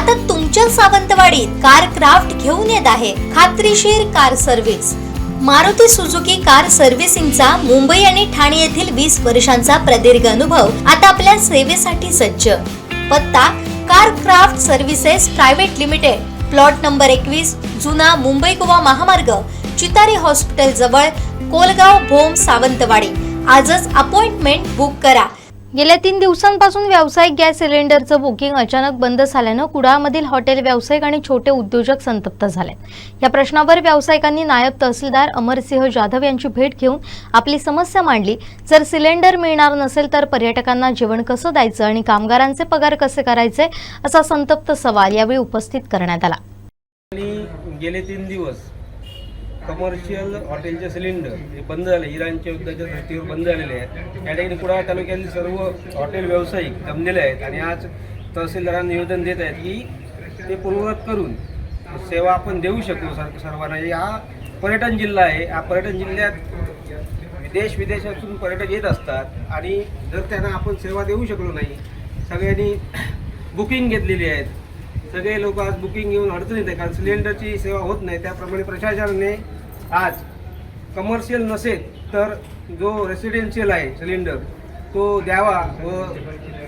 आता तुमच्या सावंतवाडीत car craft घेऊन येत आहे खात्रीशीर car service. Maruti Suzuki car सर्व्हिसिंगचा मुंबई आणि ठाणे येथील 20 वर्षांचा प्रदीर्घ अनुभव आता आपल्या सेवेसाठी सज्ज। पत्ता car craft services private limited, plot number 21, जुना मुंबई गोवा महामार्ग, चितारी हॉस्पिटल जवळ, कोलगाव भोम, सावंतवाडी। आजच अपॉइंटमेंट बुक करा। गेल्या 3 दिवसांपासून व्यावसायिक गॅस सिलेंडरचं बुकिंग अचानक बंद झाल्यानं कुडाळमधील हॉटेल व्यावसायिक आणि छोटे उद्योजक संतप्त झाले। या प्रश्नावर व्यावसायिकांनी नायब तहसीलदार अमरसिंह जाधव यांची भेट घेऊन आपली समस्या मांडली। जर सिलेंडर मिळणार नसेल तर पर्यटकांना जेवण कसं द्यायचं आणि कामगारांचे पगार कसे करायचे असा संतप्त सवाल यावेळी उपस्थित करण्यात आला। गेले 3 दिवस कमर्शियल हॉटेलचे सिलेंडर हे बंद झाले, इराणच्या युद्धाच्या धर्तीवर बंद झालेले आहेत। या ठिकाणी कुडाळ तालुक्यातील सर्व हॉटेल व्यावसायिक जमलेले आहेत आणि आज तहसीलदारांना निवेदन देत आहेत की ते पूर्ववत करून सेवा आपण देऊ शकू सर्वांना। हा पर्यटन जिल्हा आहे। हा पर्यटन जिल्ह्यात देश विदेशातून पर्यटक येत असतात आणि जर त्यांना आपण सेवा देऊ शकलो नाही, सगळ्यांनी बुकिंग घेतलेली आहेत, सगळे लोक आज बुकिंग घेऊन अडचणीत आहे कारण सिलेंडरची सेवा होत नाही। त्याप्रमाणे प्रशासनाने आज कमर्शियल नसेल तर जो रेसिडेन्शियल आहे सिलेंडर तो द्यावा व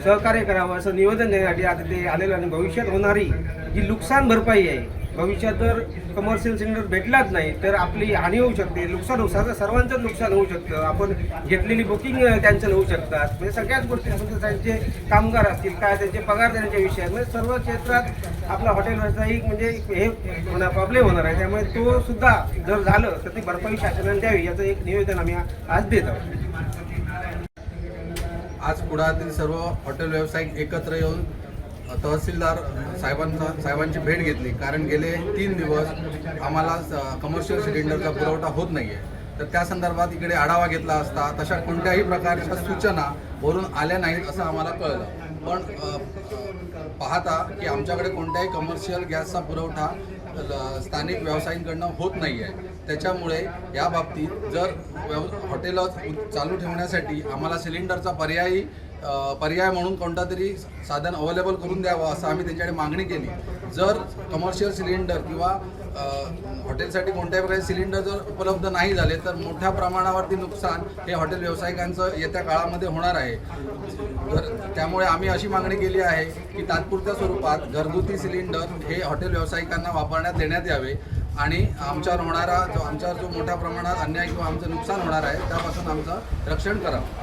सहकार्य करावं असं निवेदन देण्यासाठी आता ते आलेलं। आणि भविष्यात होणारी जी नुकसान भरपाई आहे, भविष्यात जर कमर्शियल सिलेंडर भेटलाच नाही तर आपली हानी होऊ शकते, नुकसान होऊ शकतं, सर्वांचंच नुकसान होऊ शकतं। आपण घेतलेली बुकिंग कॅन्सल होऊ शकतात, म्हणजे सगळ्याच गोष्टी म्हणजे त्यांचे कामगार असतील काय, त्यांचे पगार देण्याच्या विषयात म्हणजे सर्व क्षेत्रात आपला हॉटेल व्यावसायिक म्हणजे हे प्रॉब्लेम होणार आहे। त्यामुळे तो सुद्धा जर झालं तर ती भरपाई शासनाने द्यावी याचं एक निवेदन आम्ही आज देत आहोत। आज कुडाळातील सर्व हॉटेल व्यावसायिक एकत्र येऊन तहसीलदार साहेबांची भेट घेतली, कारण गेले 3 दिवस आम्हाला कमर्शियल सिलेंडरचा पुरवठा होत नाही आहे। तर त्या संदर्भात इकडे आढावा घेतला असता तशा कोणत्याही प्रकारच्या सूचना वरून आल्या नाहीत असं आम्हाला कळलं। पण पाहता की आमच्याकडे कोणत्याही कमर्शियल गॅसचा पुरवठा स्थानिक व्यावसायिकांकडून होत नाही आहे। त्याच्यामुळे या बाबतीत जर हॉटेल चालू ठेवण्यासाठी आम्हाला सिलेंडरचा पर्याय म्हणून कोणता तरी साधन अवेलेबल करून द्यावं असं आम्ही त्यांच्याकडे मागणी केली। जर कमर्शियल सिलेंडर किंवा हॉटेलसाठी कोणत्याही प्रकारचे सिलेंडर जर उपलब्ध नाही झाले तर मोठ्या प्रमाणावरती नुकसान हे हॉटेल व्यावसायिकांचं येत्या काळामध्ये होणार आहे। तर त्यामुळे आम्ही अशी मागणी केली आहे की तात्पुरत्या स्वरूपात घरगुती सिलेंडर हे हॉटेल व्यावसायिकांना वापरण्यात देण्यात यावे आणि आमच्यावर जो मोठ्या प्रमाणात अन्याय किंवा आमचं नुकसान होणार आहे त्यापासून आमचं रक्षण करावं।